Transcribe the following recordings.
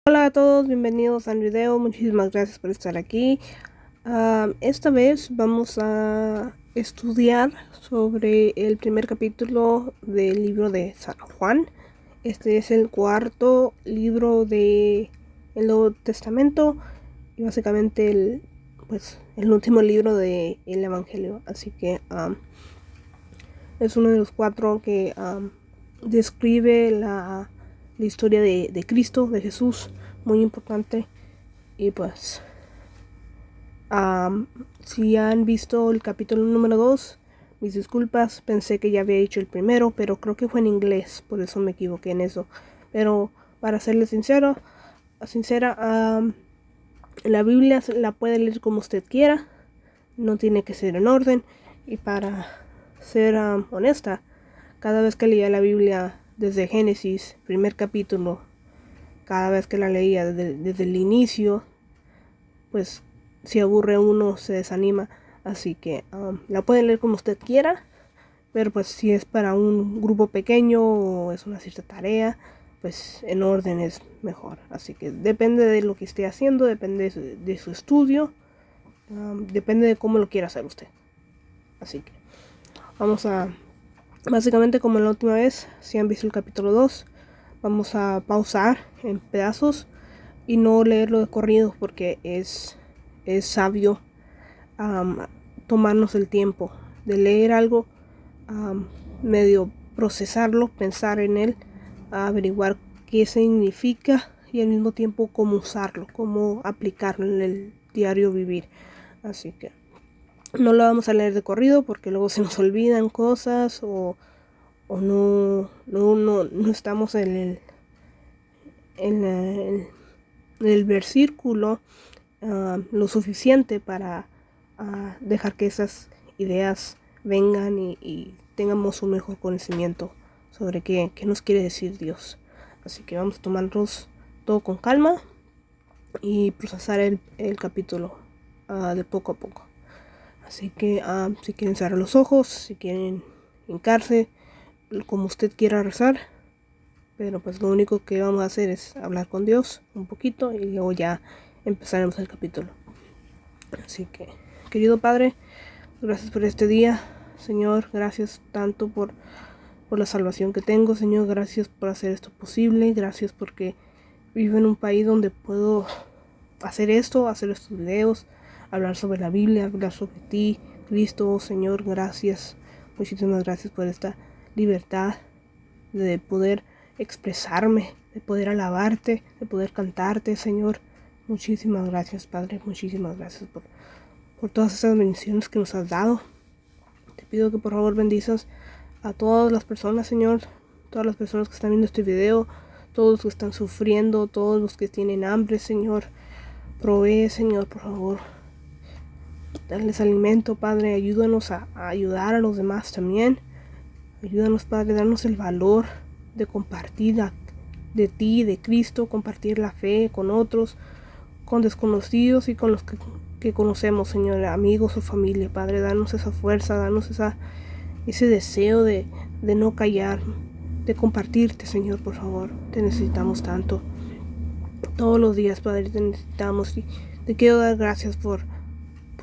Hola a todos, bienvenidos al video, muchísimas gracias por estar aquí. Esta vez vamos a estudiar sobre el primer capítulo del libro de San Juan. Este es el cuarto libro del Nuevo Testamento y básicamente el último libro del Evangelio. Así que es uno de los cuatro que describe la historia de Cristo, de Jesús, muy importante. Y pues si han visto el capítulo número 2, mis disculpas, pensé que ya había dicho el primero, pero creo que fue en inglés, por eso me equivoqué en eso. Pero para serles sincera, la Biblia la puede leer como usted quiera, no tiene que ser en orden. Y para ser honesta, cada vez que leía la Biblia desde Génesis, primer capítulo, cada vez que la leía desde el inicio, pues si aburre uno se desanima. Así que la pueden leer como usted quiera, pero pues si es para un grupo pequeño o es una cierta tarea, pues en orden es mejor. Así que depende de lo que esté haciendo, depende de su estudio, depende de cómo lo quiera hacer usted. Así que vamos a, básicamente como la última vez, si han visto el capítulo 2, vamos a pausar en pedazos y no leerlo de corrido, porque es sabio tomarnos el tiempo de leer algo, medio procesarlo, pensar en él, averiguar qué significa y al mismo tiempo cómo usarlo, cómo aplicarlo en el diario vivir. Así que no lo vamos a leer de corrido porque luego se nos olvidan cosas o no estamos en el versículo lo suficiente para dejar que esas ideas vengan y tengamos un mejor conocimiento sobre qué nos quiere decir Dios. Así que vamos a tomarnos todo con calma y procesar el capítulo de poco a poco. Así que si quieren cerrar los ojos, si quieren hincarse, como usted quiera rezar, pero pues lo único que vamos a hacer es hablar con Dios un poquito y luego ya empezaremos el capítulo. Así que, querido Padre, gracias por este día, Señor, gracias tanto por la salvación que tengo, Señor, gracias por hacer esto posible, gracias porque vivo en un país donde puedo hacer estos videos, hablar sobre la Biblia, hablar sobre ti, Cristo, Señor, gracias, muchísimas gracias por esta libertad de poder expresarme, de poder alabarte, de poder cantarte, Señor. Muchísimas gracias, Padre, muchísimas gracias por todas esas bendiciones que nos has dado. Te pido que por favor bendizas a todas las personas, Señor, todas las personas que están viendo este video, todos los que están sufriendo, todos los que tienen hambre, Señor. Provee, Señor, por favor. Darles alimento, Padre. Ayúdanos a ayudar a los demás también. Ayúdanos, Padre, darnos el valor de compartir de ti, de Cristo, compartir la fe con otros, con desconocidos y con los que conocemos, Señor, amigos o familia. Padre, danos esa fuerza, danos ese deseo de no callar, de compartirte, Señor, por favor. Te necesitamos tanto. Todos los días, Padre, te necesitamos y te quiero dar gracias por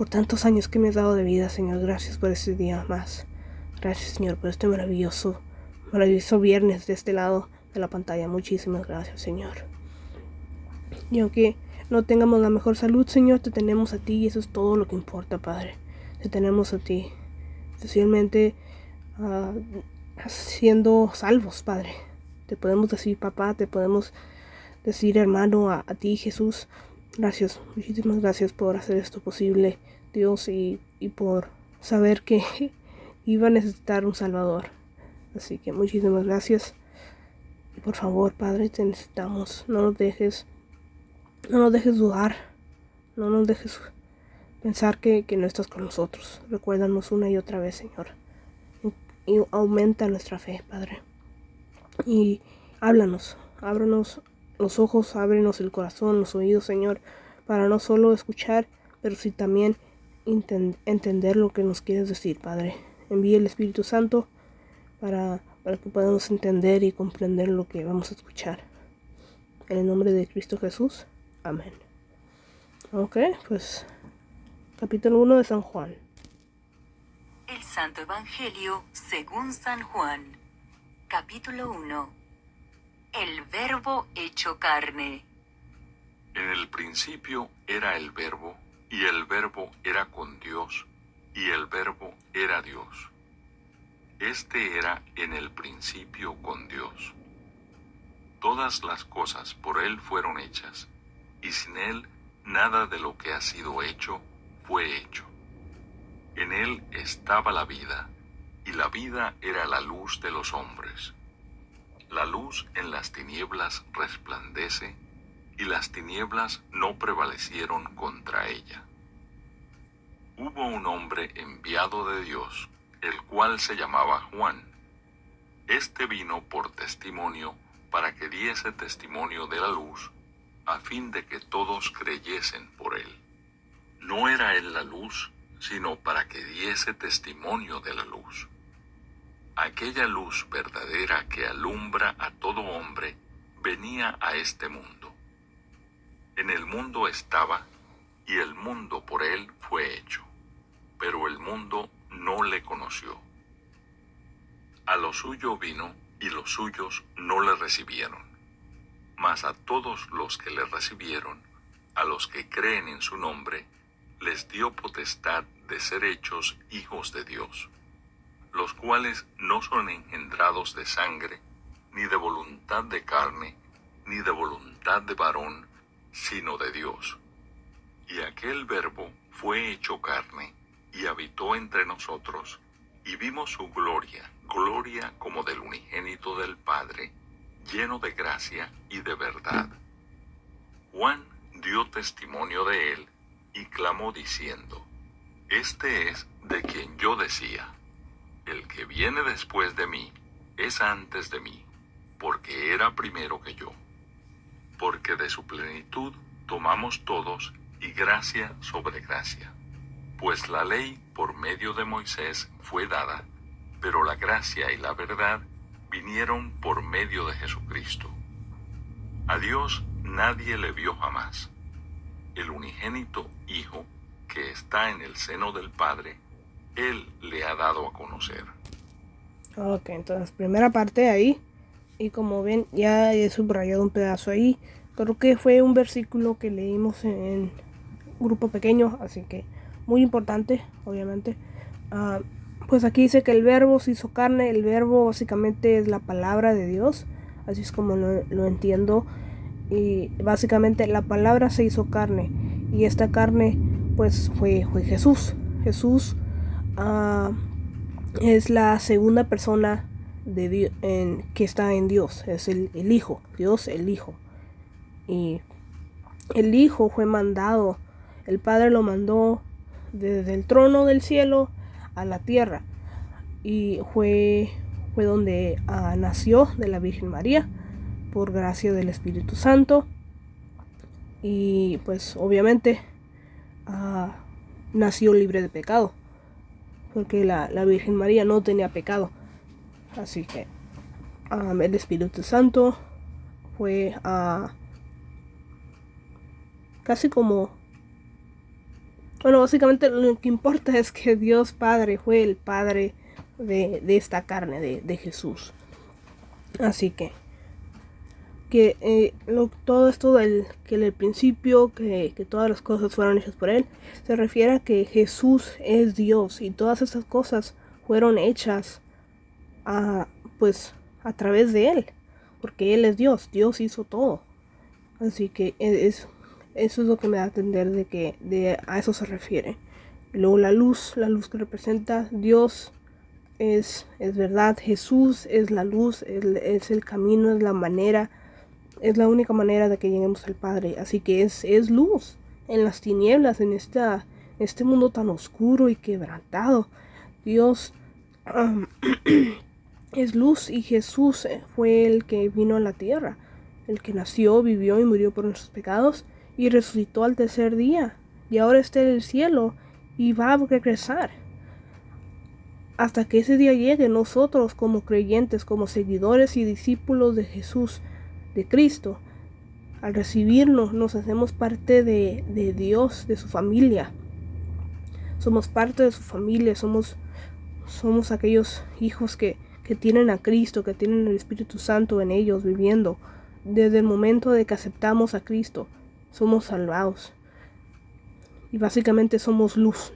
tantos años que me has dado de vida, Señor. Gracias por este día más. Gracias, Señor, por este maravilloso viernes de este lado de la pantalla. Muchísimas gracias, Señor. Y aunque no tengamos la mejor salud, Señor, te tenemos a ti y eso es todo lo que importa, Padre. Te tenemos a ti, especialmente siendo salvos, Padre. Te podemos decir papá, te podemos decir hermano a ti, Jesús. Gracias, muchísimas gracias por hacer esto posible, Dios, y por saber que iba a necesitar un Salvador. Así que muchísimas gracias. Y por favor, Padre, te necesitamos. No nos dejes dudar. No nos dejes pensar que no estás con nosotros. Recuérdanos una y otra vez, Señor. Y aumenta nuestra fe, Padre. Y háblanos. Ábranos los ojos, ábrenos el corazón, los oídos, Señor, para no solo escuchar, pero sí también entender lo que nos quieres decir, Padre. Envíe el Espíritu Santo para que podamos entender y comprender lo que vamos a escuchar. En el nombre de Cristo Jesús. Amén. Ok, pues capítulo 1 de San Juan. El Santo Evangelio según San Juan. Capítulo 1. El Verbo hecho carne. En el principio era el Verbo, y el Verbo era con Dios, y el Verbo era Dios. Este era en el principio con Dios. Todas las cosas por Él fueron hechas, y sin Él nada de lo que ha sido hecho fue hecho. En Él estaba la vida, y la vida era la luz de los hombres. La luz en las tinieblas resplandece, y las tinieblas no prevalecieron contra ella. Hubo un hombre enviado de Dios, el cual se llamaba Juan. Este vino por testimonio para que diese testimonio de la luz, a fin de que todos creyesen por él. No era él la luz, sino para que diese testimonio de la luz. Aquella luz verdadera que alumbra a todo hombre venía a este mundo. En el mundo estaba, y el mundo por él fue hecho, pero el mundo no le conoció. A lo suyo vino, y los suyos no le recibieron. Mas a todos los que le recibieron, a los que creen en su nombre, les dio potestad de ser hechos hijos de Dios, los cuales no son engendrados de sangre, ni de voluntad de carne, ni de voluntad de varón, sino de Dios. Y aquel Verbo fue hecho carne, y habitó entre nosotros, y vimos su gloria, gloria como del unigénito del Padre, lleno de gracia y de verdad. Juan dio testimonio de él, y clamó diciendo: Este es de quien yo decía, el que viene después de mí es antes de mí, porque era primero que yo. Porque de su plenitud tomamos todos, y gracia sobre gracia. Pues la ley por medio de Moisés fue dada, pero la gracia y la verdad vinieron por medio de Jesucristo. A Dios nadie le vio jamás. El unigénito Hijo, que está en el seno del Padre, Él le ha dado a conocer. Ok, entonces primera parte ahí. Y como ven, ya he subrayado un pedazo ahí. Creo que fue un versículo que leímos en grupo pequeño, así que muy importante, obviamente. Pues aquí dice que el Verbo se hizo carne. El Verbo básicamente es la palabra de Dios, así es como lo entiendo. Y básicamente la palabra se hizo carne, y esta carne pues fue Jesús. Jesús es la segunda persona de Dios, que está en Dios. Es el Hijo, Dios el Hijo. Y el Hijo fue mandado, el Padre lo mandó desde el trono del cielo a la tierra, y fue donde nació de la Virgen María por gracia del Espíritu Santo. Y pues obviamente nació libre de pecado, porque la Virgen María no tenía pecado. Así que el Espíritu Santo fue casi como... Bueno, básicamente lo que importa es que Dios Padre fue el Padre de esta carne, de Jesús. Así que todo esto que en el principio, que todas las cosas fueron hechas por Él, se refiere a que Jesús es Dios, y todas esas cosas fueron hechas pues a través de Él, porque Él es Dios. Dios hizo todo. Así que eso es lo que me da a entender de que a eso se refiere. Y luego la luz que representa Dios es verdad. Jesús es la luz, es el camino, es la manera, es la única manera de que lleguemos al Padre. Así que es luz en las tinieblas, en este mundo tan oscuro y quebrantado. Dios es luz, y Jesús fue el que vino a la tierra, el que nació, vivió y murió por nuestros pecados, y resucitó al tercer día, y ahora está en el cielo y va a regresar. Hasta que ese día llegue, nosotros como creyentes, como seguidores y discípulos de Jesús, de Cristo, al recibirnos, nos hacemos parte de Dios, de su familia. Somos parte de su familia, somos aquellos hijos que tienen a Cristo, que tienen el Espíritu Santo en ellos viviendo. Desde el momento de que aceptamos a Cristo, somos salvados. Y básicamente somos luz.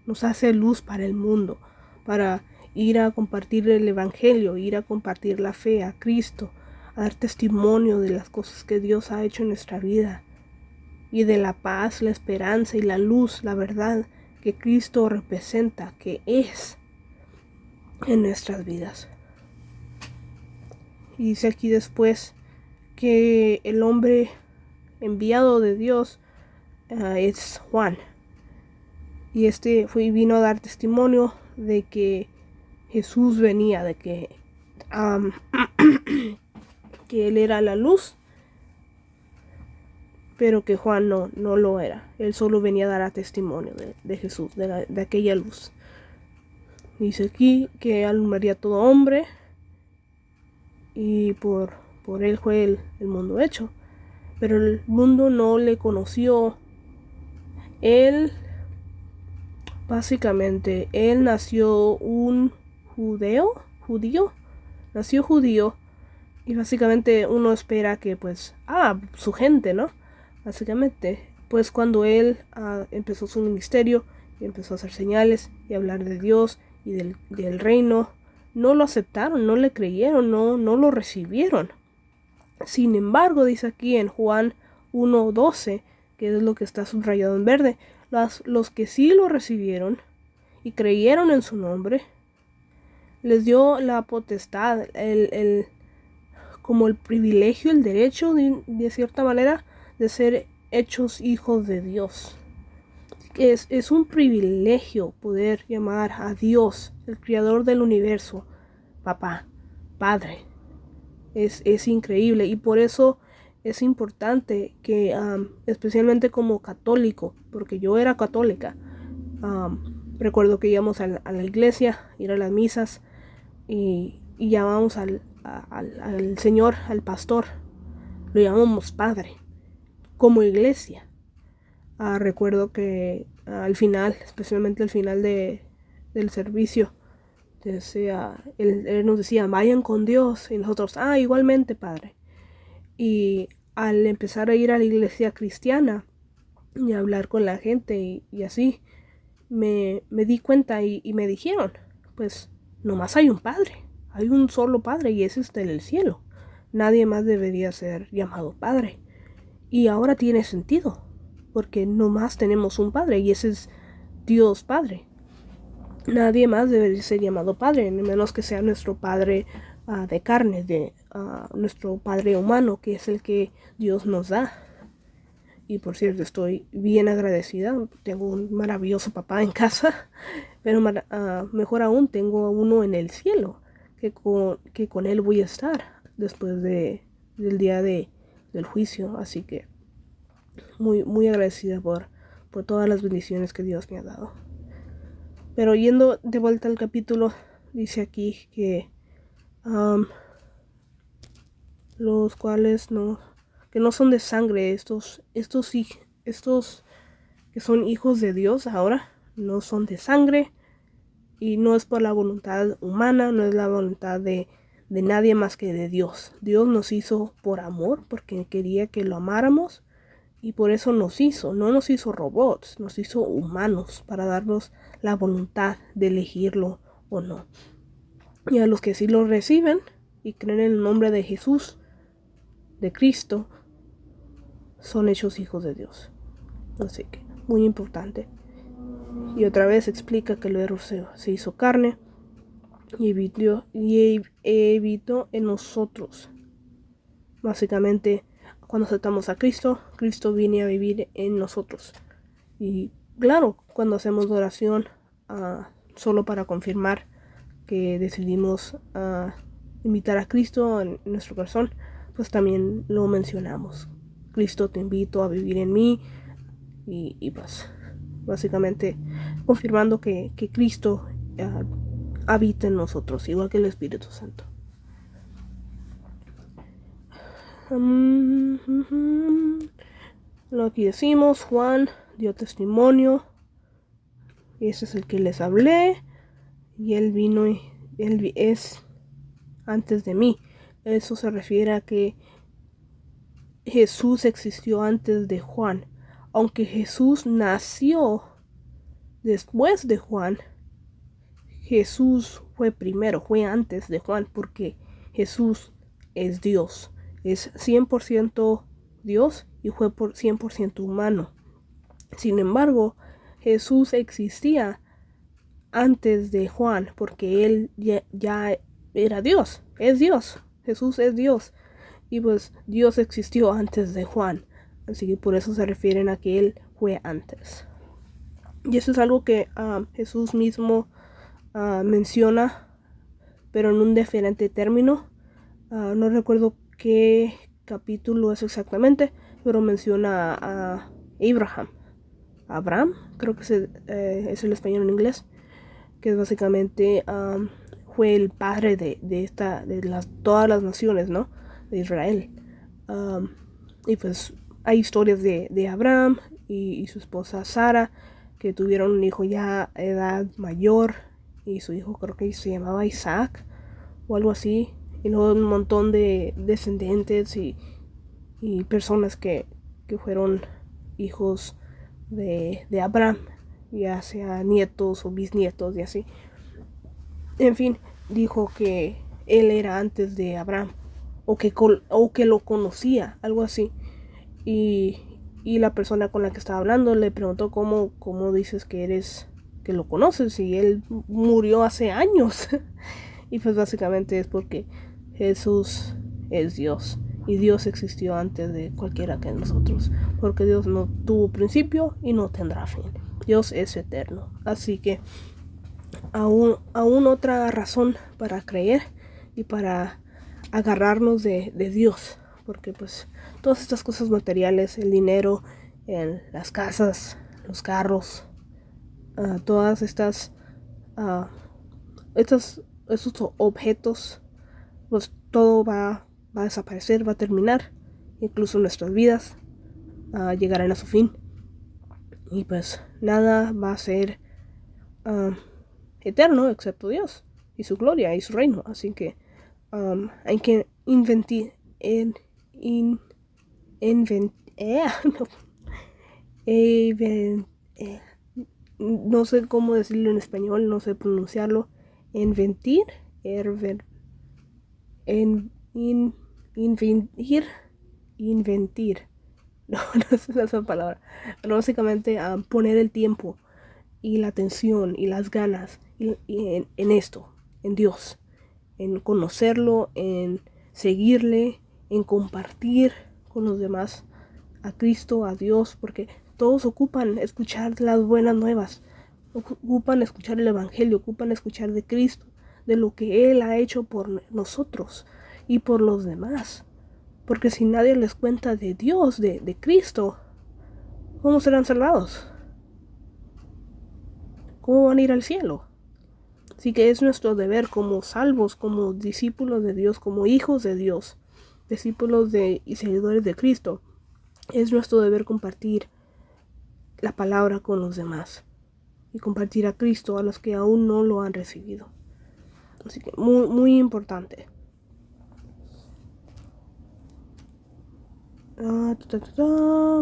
Nos hace luz para el mundo, para ir a compartir el Evangelio, ir a compartir la fe a Cristo, a dar testimonio de las cosas que Dios ha hecho en nuestra vida y de la paz, la esperanza y la luz, la verdad que Cristo representa, que es en nuestras vidas. Y dice aquí después que el hombre enviado de Dios es Juan. Y vino a dar testimonio de que Jesús venía, de que que él era la luz, pero que Juan no lo era. Él solo venía a dar testimonio de Jesús, de aquella luz. Dice aquí que alumbraría todo hombre y por él fue el mundo hecho. Pero el mundo no le conoció. Él nació un judío, nació judío, y básicamente uno espera que su gente, ¿no? Básicamente, pues cuando él empezó su ministerio y empezó a hacer señales y hablar de Dios y del reino, no lo aceptaron, no le creyeron, no lo recibieron. Sin embargo, dice aquí en Juan 1:12, que es lo que está subrayado en verde, los que sí lo recibieron y creyeron en su nombre, les dio la potestad, como el privilegio, el derecho de cierta manera de ser hechos hijos de Dios. Es un privilegio poder llamar a Dios, el creador del universo, papá, padre. Es increíble, y por eso es importante que especialmente como católico, porque yo era católica, recuerdo que íbamos a la iglesia, ir a las misas y llamábamos al Señor, al pastor, lo llamábamos padre, como iglesia. Recuerdo que al final, especialmente al final del servicio, él nos decía, vayan con Dios, y nosotros, igualmente, padre. Y al empezar a ir a la iglesia cristiana y a hablar con la gente y así, me di cuenta y me dijeron, pues nomás hay un padre, hay un solo padre, y ese está en el cielo. Nadie más debería ser llamado padre. Y ahora tiene sentido, porque nomás tenemos un padre, y ese es Dios Padre. Nadie más debería ser llamado padre, a menos que sea nuestro padre de carne, nuestro padre humano, que es el que Dios nos da. Y por cierto, estoy bien agradecida. Tengo un maravilloso papá en casa, pero mejor aún, tengo a uno en el cielo, que con él voy a estar después del día del juicio. Así que muy, muy agradecida por todas las bendiciones que Dios me ha dado. Pero yendo de vuelta al capítulo, dice aquí que los cuales que no son de sangre, estos que son hijos de Dios ahora, no son de sangre, y no es por la voluntad humana, no es la voluntad de nadie más que de Dios. Dios nos hizo por amor, porque quería que lo amáramos, y por eso no nos hizo robots, nos hizo humanos, para darnos la voluntad de elegirlo o no. Y a los que sí lo reciben y creen en el nombre de Jesús, de Cristo, son hechos hijos de Dios. Así que, muy importante. Y otra vez explica que el Verbo se hizo carne y habitó en nosotros. Básicamente, cuando aceptamos a Cristo, Cristo viene a vivir en nosotros. Y claro, cuando hacemos oración, solo para confirmar que decidimos invitar a Cristo en nuestro corazón, pues también lo mencionamos. Cristo, te invito a vivir en mí, y pues básicamente confirmando que Cristo habita en nosotros, igual que el Espíritu Santo. Lo que decimos, Juan dio testimonio. Ese es el que les hablé. Y él vino y él es antes de mí. Eso se refiere a que Jesús existió antes de Juan. Aunque Jesús nació después de Juan, Jesús fue primero, fue antes de Juan, porque Jesús es Dios. Es 100% Dios y fue 100% humano. Sin embargo, Jesús existía antes de Juan, porque él ya era Dios, es Dios. Jesús es Dios. Y pues Dios existió antes de Juan. Así que por eso se refieren a que él fue antes. Y eso es algo que Jesús mismo menciona, pero en un diferente término. No recuerdo qué capítulo es exactamente, pero menciona a Abraham, creo que es el español en inglés, que es básicamente fue el padre de todas las naciones, ¿no? De Israel. Y pues hay historias de Abraham y su esposa Sara, que tuvieron un hijo ya a edad mayor, y su hijo creo que se llamaba Isaac o algo así, y luego un montón de descendientes y personas que fueron hijos de Abraham, ya sea nietos o bisnietos y así. En fin, dijo que él era antes de Abraham, o que lo conocía, algo así. Y la persona con la que estaba hablando le preguntó cómo dices que lo conoces, y él murió hace años. Y pues básicamente es porque Jesús es Dios, y Dios existió antes de cualquiera que nosotros, porque Dios no tuvo principio y no tendrá fin. Dios es eterno. Así que aún otra razón para creer y para agarrarnos de Dios, porque pues todas estas cosas materiales, el dinero, las casas, los carros, todas estos objetos, pues todo va a desaparecer, va a terminar. Incluso nuestras vidas llegarán a su fin, y pues nada va a ser eterno excepto Dios y su gloria y su reino. Así que hay que no sé cómo decirlo en español, no sé pronunciarlo. Inventir, inventir. No sé esa palabra. Pero básicamente poner el tiempo y la atención y las ganas en esto, en Dios, en conocerlo, en seguirle, en compartir con los demás a Cristo, a Dios, porque todos ocupan escuchar las buenas nuevas, ocupan escuchar el Evangelio, ocupan escuchar de Cristo, de lo que Él ha hecho por nosotros y por los demás. Porque si nadie les cuenta de Dios, de Cristo, ¿cómo serán salvados? ¿Cómo van a ir al cielo? Así que es nuestro deber como salvos, como discípulos de Dios, como hijos de Dios, discípulos y seguidores de Cristo. Es nuestro deber compartir la palabra con los demás y compartir a Cristo a los que aún no lo han recibido. Así que muy, muy importante.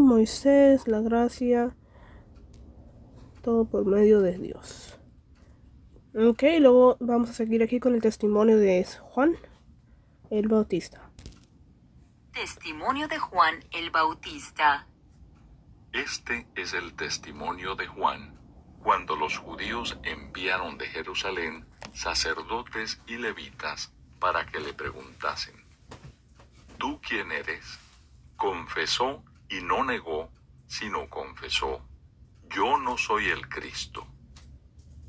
Moisés, la gracia, todo por medio de Dios. Ok, luego vamos a seguir aquí con el testimonio de Juan el Bautista. Testimonio de Juan el Bautista. Este es el testimonio de Juan, cuando los judíos enviaron de Jerusalén sacerdotes y levitas para que le preguntasen: ¿Tú quién eres? Confesó y no negó, sino confesó: Yo no soy el Cristo.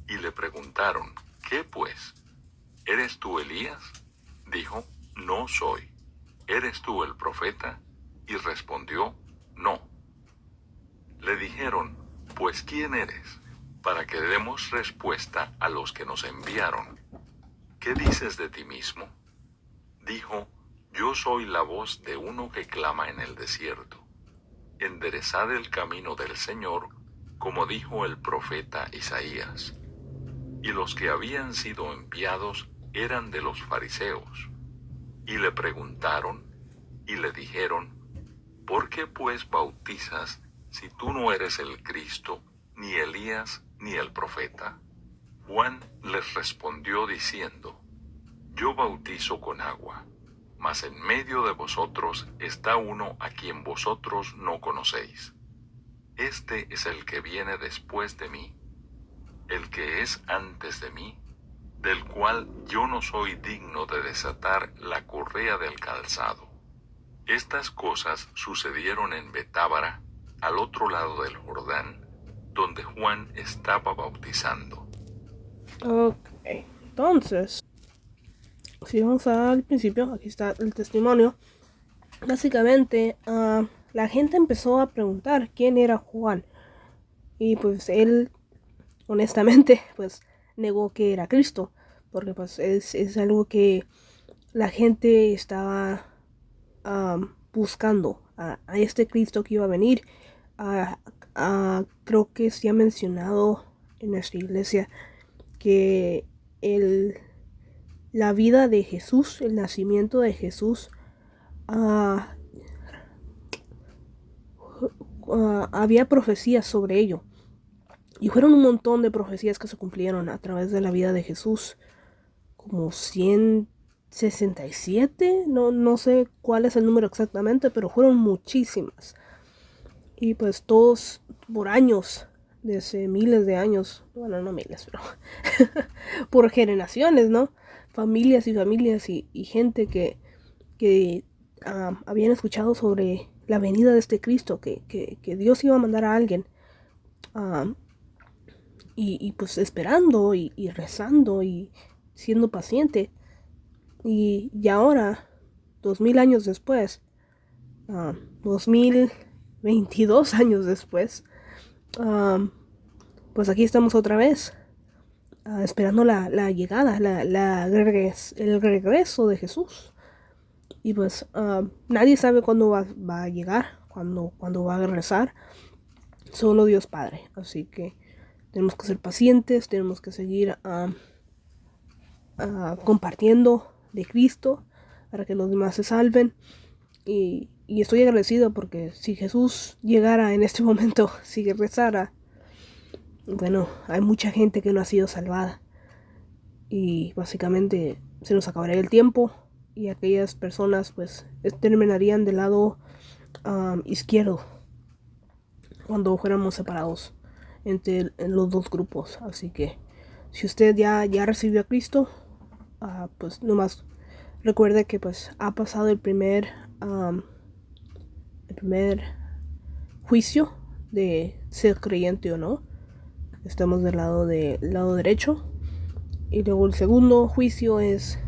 Y le preguntaron: ¿Qué pues? ¿Eres tú Elías? Dijo: No soy. ¿Eres tú el profeta? Y respondió: No. Le dijeron: Pues ¿quién eres? Para que demos respuesta a los que nos enviaron. ¿Qué dices de ti mismo? Dijo: Yo soy la voz de uno que clama en el desierto. Enderezad el camino del Señor, como dijo el profeta Isaías. Y los que habían sido enviados eran de los fariseos. Y le preguntaron, y le dijeron, ¿por qué pues bautizas si tú no eres el Cristo, ni Elías, ni el profeta? Juan les respondió diciendo, yo bautizo con agua, mas en medio de vosotros está uno a quien vosotros no conocéis. Este es el que viene después de mí, el que es antes de mí, del cual yo no soy digno de desatar la correa del calzado. Estas cosas sucedieron en Betábara, al otro lado del Jordán, donde Juan estaba bautizando. Ok, entonces, si vamos al principio, aquí está el testimonio. Básicamente, la gente empezó a preguntar quién era Juan. Y pues él, honestamente, pues negó que era Cristo. Porque pues es algo que la gente estaba buscando. A este Cristo que iba a venir. Creo que se ha mencionado en nuestra iglesia que la vida de Jesús, el nacimiento de Jesús, había profecías sobre ello. Y fueron un montón de profecías que se cumplieron a través de la vida de Jesús. Como 167, no sé cuál es el número exactamente, pero fueron muchísimas. Y pues todos por años, desde miles de años, bueno, no miles, pero por generaciones, ¿no? Familias y familias y gente que habían escuchado sobre la venida de este Cristo, que Dios iba a mandar a alguien, y pues esperando y rezando y siendo paciente. Y ahora, 2000 años después, 2022 años después, pues aquí estamos otra vez, esperando la llegada, el regreso de Jesús. Y pues nadie sabe cuándo va a llegar, cuándo va a regresar, solo Dios Padre. Así que tenemos que ser pacientes, tenemos que seguir compartiendo de Cristo para que los demás se salven. Y estoy agradecido porque si Jesús llegara en este momento, si regresara, bueno, hay mucha gente que no ha sido salvada. Y básicamente se nos acabaría el tiempo y aquellas personas pues terminarían del lado izquierdo cuando fuéramos separados entre los dos grupos. Así que si usted ya recibió a Cristo, pues nomás recuerde que pues ha pasado el primer juicio de ser creyente o no. Estamos del lado derecho. Y luego el segundo juicio es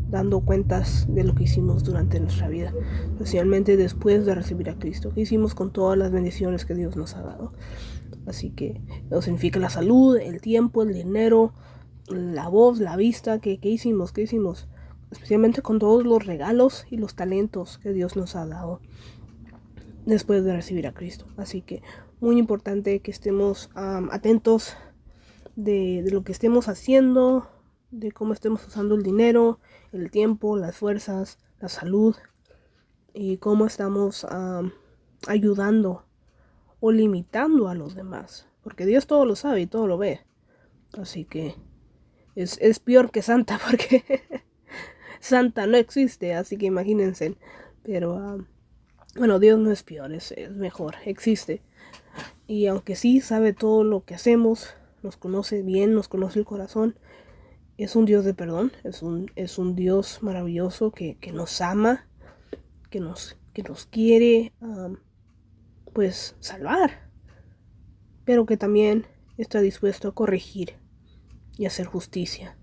dando cuentas de lo que hicimos durante nuestra vida, especialmente después de recibir a Cristo. ¿Qué hicimos con todas las bendiciones que Dios nos ha dado? Así que eso significa la salud, el tiempo, el dinero, la voz, la vista. ¿Qué hicimos? Especialmente con todos los regalos y los talentos que Dios nos ha dado después de recibir a Cristo. Así que muy importante que estemos atentos de lo que estemos haciendo, de cómo estemos usando el dinero, el tiempo, las fuerzas, la salud, y cómo estamos ayudando o limitando a los demás, porque Dios todo lo sabe y todo lo ve. Así que es peor que Santa, porque Santa no existe, así que imagínense. Pero bueno, Dios no es peor, es mejor, existe. Y aunque sí sabe todo lo que hacemos, nos conoce bien, nos conoce el corazón, es un Dios de perdón, es un Dios maravilloso que nos ama, que nos quiere pues salvar, pero que también está dispuesto a corregir y hacer justicia.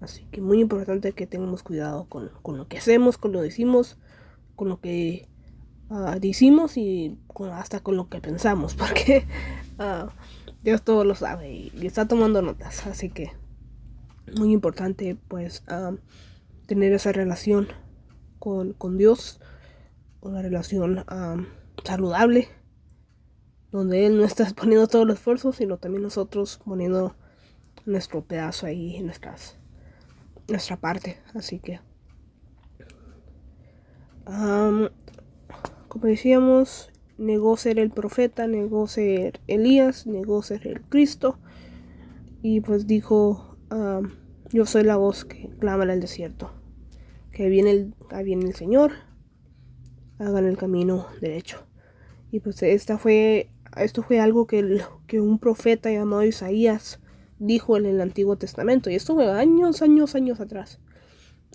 Así que muy importante que tengamos cuidado con lo que hacemos, con lo que decimos, con lo que decimos y hasta con lo que pensamos, porque Dios todo lo sabe y está tomando notas. Así que muy importante pues tener esa relación con Dios, una relación saludable, donde Él no está poniendo todo el esfuerzo, sino también nosotros poniendo nuestro pedazo ahí, nuestra parte. Así que, como decíamos, negó ser el profeta, negó ser Elías, negó ser el Cristo, y pues dijo, yo soy la voz que clama en el desierto, que viene el Señor, hagan el camino derecho. Y pues esto fue algo que un profeta llamado Isaías dijo en el Antiguo Testamento, y esto fue años atrás.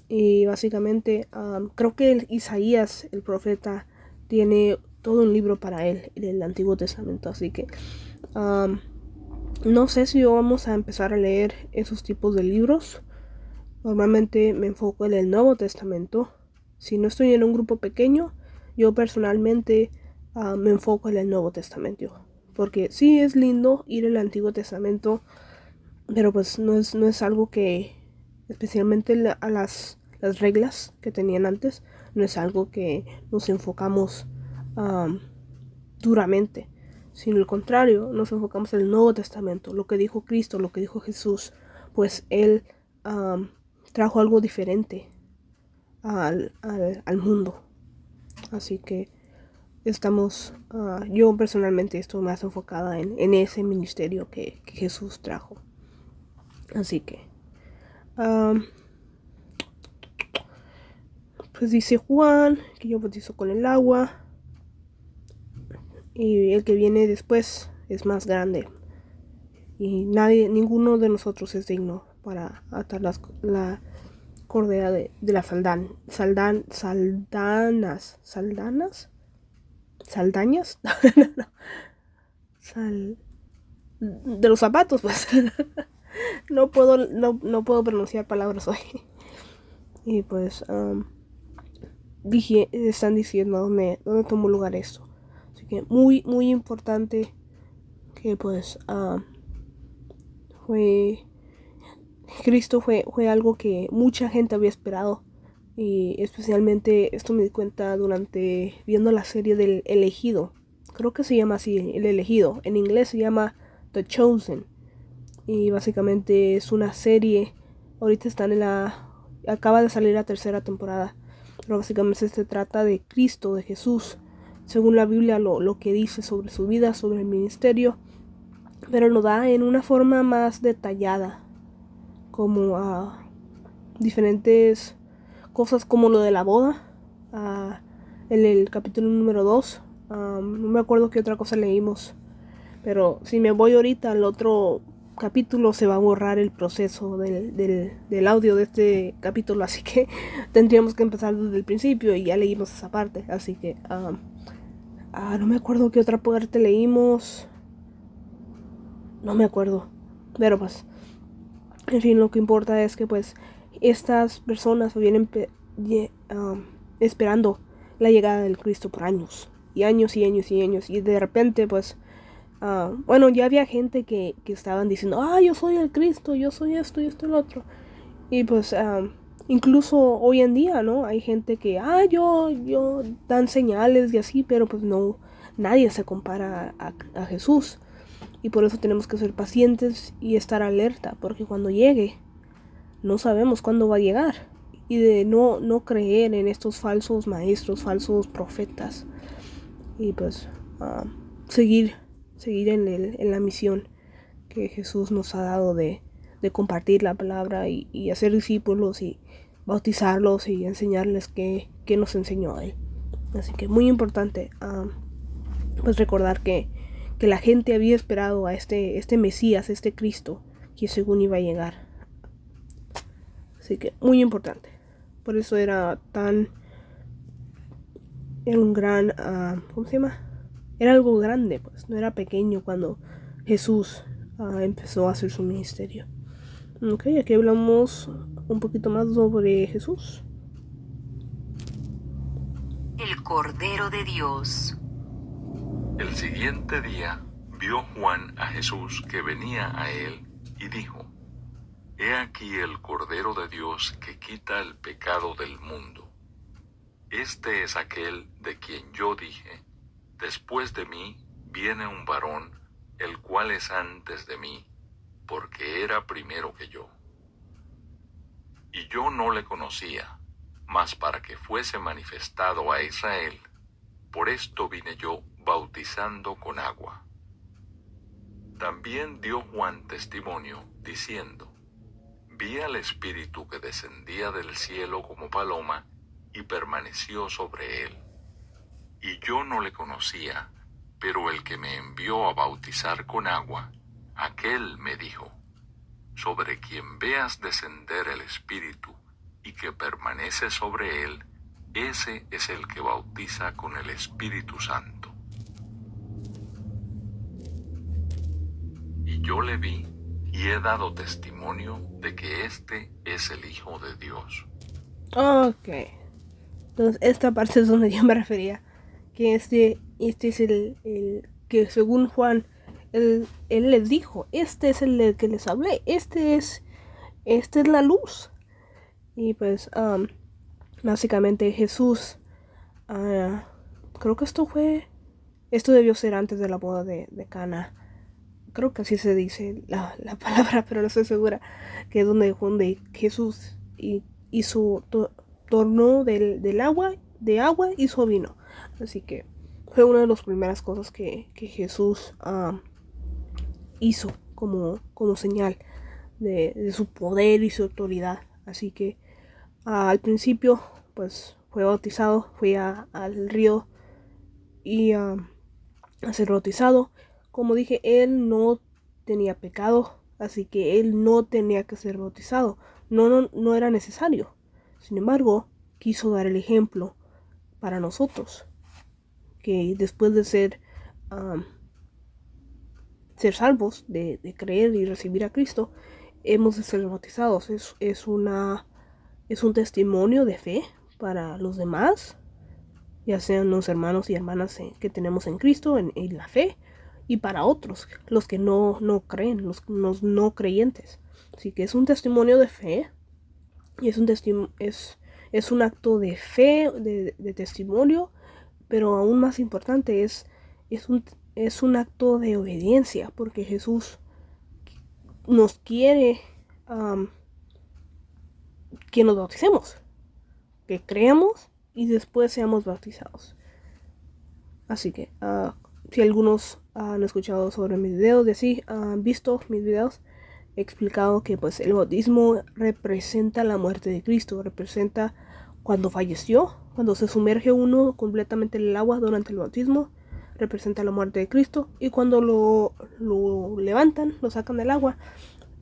Y básicamente creo que Isaías, el profeta, tiene todo un libro para él en el Antiguo Testamento, así que no sé si vamos a empezar a leer esos tipos de libros. Normalmente me enfoco en el Nuevo Testamento. Si no estoy en un grupo pequeño, yo personalmente me enfoco en el Nuevo Testamento, porque sí es lindo ir al Antiguo Testamento, pero pues no es algo que, especialmente a las reglas que tenían antes, no es algo que nos enfocamos duramente, sino al contrario, nos enfocamos en el Nuevo Testamento, lo que dijo Cristo, lo que dijo Jesús, pues Él trajo algo diferente al mundo. Así que yo personalmente estoy más enfocada en ese ministerio que Jesús trajo. Así que pues dice Juan que yo bautizo con el agua, y el que viene después es más grande, y ninguno de nosotros es digno para atar la cordera de las saldañas de los zapatos, pues. no puedo pronunciar palabras hoy. Y pues están diciendo dónde tomó lugar esto. Así que muy importante, que pues Cristo fue algo que mucha gente había esperado, y especialmente esto me di cuenta durante viendo la serie del Elegido. Creo que se llama así, El Elegido. En inglés se llama The Chosen, y básicamente es una serie. Ahorita acaba de salir la tercera temporada, pero básicamente se trata de Cristo, de Jesús, según la Biblia, lo que dice sobre su vida, sobre el ministerio, pero lo da en una forma más detallada, como diferentes cosas, como lo de la boda, en el capítulo número 2. No me acuerdo qué otra cosa leímos, pero si me voy ahorita al otro capítulo se va a borrar el proceso del audio de este capítulo, así que tendríamos que empezar desde el principio, y ya leímos esa parte. Así que no me acuerdo qué otra parte leímos, no me acuerdo, pero pues en fin, lo que importa es que pues estas personas vienen esperando la llegada del Cristo por años y años, y de repente pues bueno, ya había gente que estaban diciendo, yo soy el Cristo, yo soy esto y esto y lo otro. Y pues incluso hoy en día, ¿no? Hay gente que, yo dan señales y así, pero pues no, nadie se compara a Jesús. Y por eso tenemos que ser pacientes y estar alerta, porque cuando llegue, no sabemos cuándo va a llegar. Y de no creer en estos falsos maestros, falsos profetas. Y pues seguir en la misión que Jesús nos ha dado de compartir la palabra, y hacer discípulos y bautizarlos y enseñarles qué nos enseñó a Él. Así que muy importante pues recordar que la gente había esperado a este Mesías, este Cristo, que según iba a llegar. Así que muy importante. Por eso era un gran, ¿cómo se llama? Era algo grande, pues, no era pequeño cuando Jesús empezó a hacer su ministerio. Ok, aquí hablamos un poquito más sobre Jesús. El Cordero de Dios. El siguiente día vio Juan a Jesús que venía a él, y dijo: He aquí el Cordero de Dios que quita el pecado del mundo. Este es aquel de quien yo dije, después de mí viene un varón, el cual es antes de mí, porque era primero que yo. Y yo no le conocía, mas para que fuese manifestado a Israel, por esto vine yo bautizando con agua. También dio Juan testimonio, diciendo, vi al Espíritu que descendía del cielo como paloma, y permaneció sobre él. Y yo no le conocía, pero el que me envió a bautizar con agua, aquel me dijo, sobre quien veas descender el Espíritu, y que permanece sobre él, ese es el que bautiza con el Espíritu Santo. Y yo le vi, y he dado testimonio de que este es el Hijo de Dios. Ok. Entonces, esta parte es donde yo me refería. Que este es el que según Juan, él les dijo, este es el del que les hablé, esta es la luz. Y pues, básicamente Jesús, creo que esto debió ser antes de la boda de Cana. Creo que así se dice la palabra, pero no estoy segura. Que es donde Jesús tornó del agua, hizo vino. Así que fue una de las primeras cosas que Jesús hizo como señal de su poder y su autoridad. Así que al principio pues fue bautizado, fue al río y a ser bautizado. Como dije, él no tenía pecado, así que él no tenía que ser bautizado. No era necesario. Sin embargo, quiso dar el ejemplo para nosotros, que después de ser salvos, de creer y recibir a Cristo, hemos de ser bautizados. Es un testimonio de fe para los demás, ya sean los hermanos y hermanas que tenemos en Cristo, en la fe, y para otros, los que no creen, los no creyentes. Así que es un testimonio de fe, y es un acto de fe, de testimonio, pero aún más importante es un acto de obediencia, porque Jesús nos quiere que nos bauticemos, que creamos y después seamos bautizados. Así que si algunos han escuchado sobre mis videos, han visto mis videos, he explicado que pues el bautismo representa la muerte de Cristo, representa cuando falleció, cuando se sumerge uno completamente en el agua durante el bautismo, representa la muerte de Cristo, y cuando lo levantan, lo sacan del agua,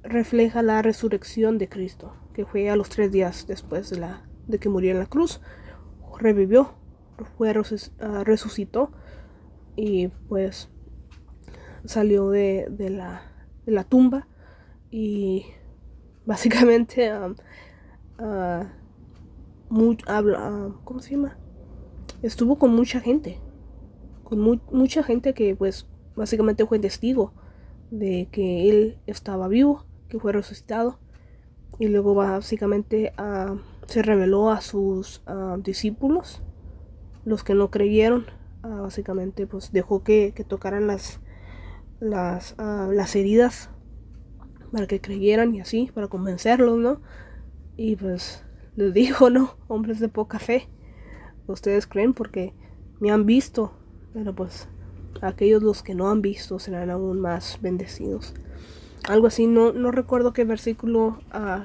refleja la resurrección de Cristo, que fue a los 3 días después de que murió en la cruz. Revivió, resucitó, y pues salió de la tumba, y básicamente ¿cómo se llama? Estuvo con mucha gente, mucha gente que pues básicamente fue testigo de que él estaba vivo, que fue resucitado. Y luego básicamente se reveló a sus discípulos, los que no creyeron. Básicamente pues dejó que tocaran las heridas para que creyeran, y así, para convencerlos, ¿no? Y pues les dijo, no, hombres de poca fe, ustedes creen porque me han visto, pero pues aquellos los que no han visto serán aún más bendecidos. Algo así, no recuerdo qué versículo,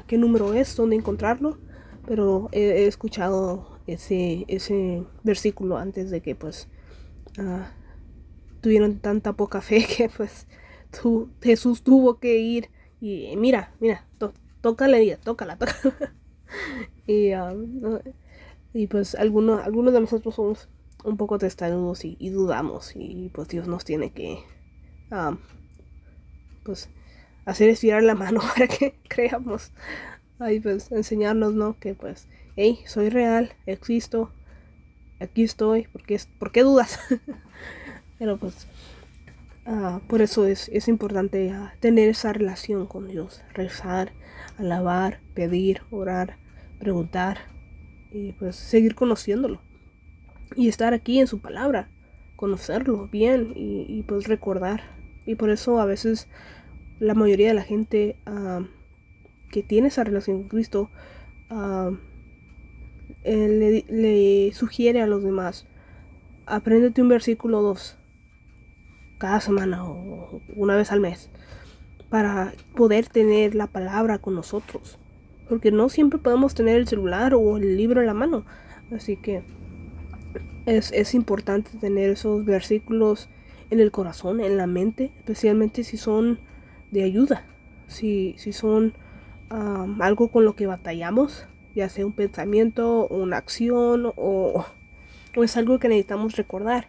qué número es, dónde encontrarlo, pero he escuchado ese versículo antes de que pues tuvieron tanta poca fe que pues Jesús tuvo que ir y mira, toca la herida, tócala. y pues algunos de nosotros somos un poco testarudos y dudamos, y pues Dios nos tiene que pues hacer estirar la mano para que creamos. Ahí pues enseñarnos, ¿no? Que pues, hey, soy real, existo, aquí estoy, ¿por qué dudas? Pero pues por eso es importante tener esa relación con Dios, rezar, alabar, pedir, orar, preguntar, y pues seguir conociéndolo. y estar aquí en su palabra, conocerlo bien y pues recordar. Y por eso a veces la mayoría de la gente que tiene esa relación con Cristo le sugiere a los demás: apréndete un versículo 2 cada semana o una vez al mes para poder tener la palabra con nosotros, porque no siempre podemos tener el celular o el libro en la mano, así que es importante tener esos versículos en el corazón, en la mente, especialmente si son de ayuda, si son algo con lo que batallamos, ya sea un pensamiento, una acción o es algo que necesitamos recordar,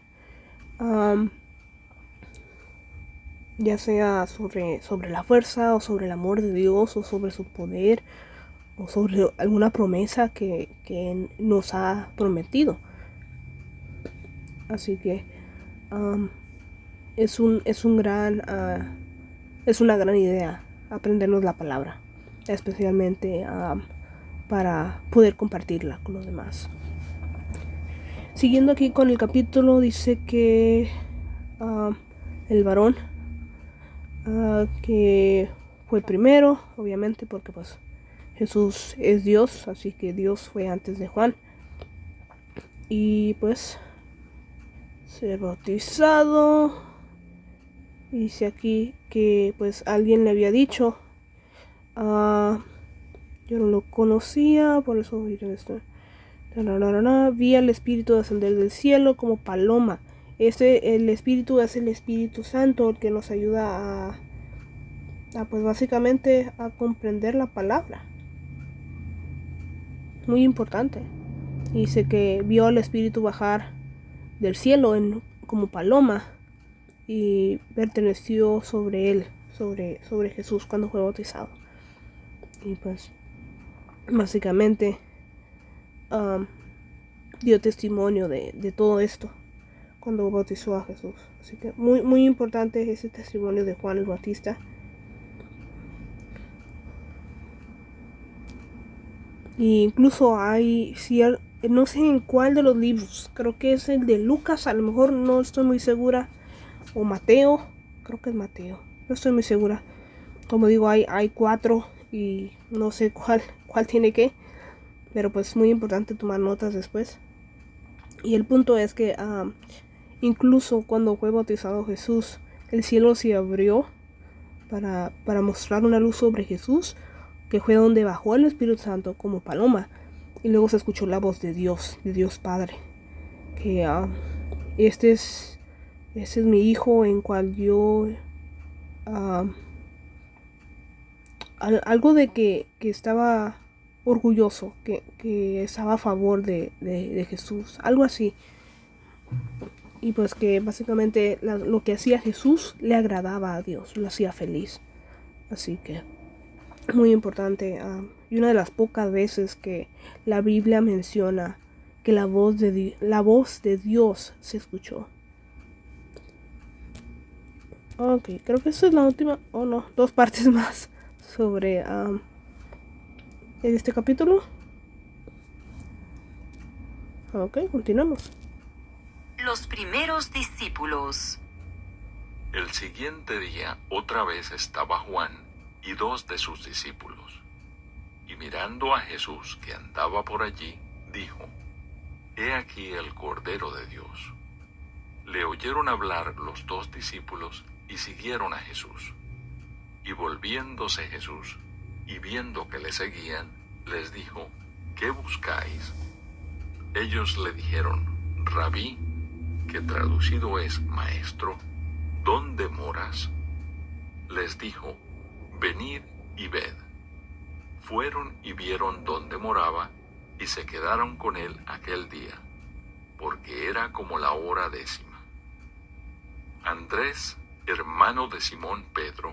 ya sea sobre la fuerza o sobre el amor de Dios o sobre su poder o sobre alguna promesa que nos ha prometido. Así que es una gran idea aprendernos la palabra, especialmente para poder compartirla con los demás. Siguiendo aquí con el capítulo, dice que el varón que fue primero, obviamente porque pues Jesús es Dios, así que Dios fue antes de Juan, y pues ser bautizado. Dice aquí que pues alguien le había dicho, yo no lo conocía, por eso vi al Espíritu descender del cielo como paloma. El Espíritu es el Espíritu Santo, el que nos ayuda pues básicamente a comprender la palabra. Muy importante. Dice que vio al Espíritu bajar del cielo como paloma y perteneció sobre él, sobre Jesús cuando fue bautizado. Y pues básicamente dio testimonio de todo esto cuando bautizó a Jesús. Así que muy, muy importante ese testimonio de Juan el Bautista. Y incluso hay no sé en cuál de los libros, creo que es el de Lucas, a lo mejor no estoy muy segura, o Mateo, creo que es Mateo, no estoy muy segura. Como digo, hay 4 y no sé cuál tiene qué, pero pues es muy importante tomar notas después. Y el punto es que incluso cuando fue bautizado Jesús, el cielo se abrió para mostrar una luz sobre Jesús, que fue donde bajó el Espíritu Santo como paloma, y luego se escuchó la voz de Dios Padre, que este es mi hijo en cual yo algo de que estaba orgulloso, que estaba a favor de Jesús, algo así. Y pues que básicamente lo que hacía Jesús le agradaba a Dios, lo hacía feliz. Así que muy importante. Y una de las pocas veces que la Biblia menciona que la voz de Dios se escuchó. Ok, creo que esa es la última, o no, 2 partes más sobre este capítulo. Ok, continuamos. Los primeros discípulos. El siguiente día otra vez estaba Juan y 2 de sus discípulos. Y mirando a Jesús que andaba por allí, dijo: He aquí el Cordero de Dios. Le oyeron hablar los 2 discípulos y siguieron a Jesús. Y volviéndose Jesús y viendo que le seguían, les dijo: ¿Qué buscáis? Ellos le dijeron: Rabí, que traducido es maestro, ¿dónde moras? Les dijo: Venid y ved. Fueron y vieron dónde moraba, y se quedaron con él aquel día, porque era como la hora 10. Andrés, hermano de Simón Pedro,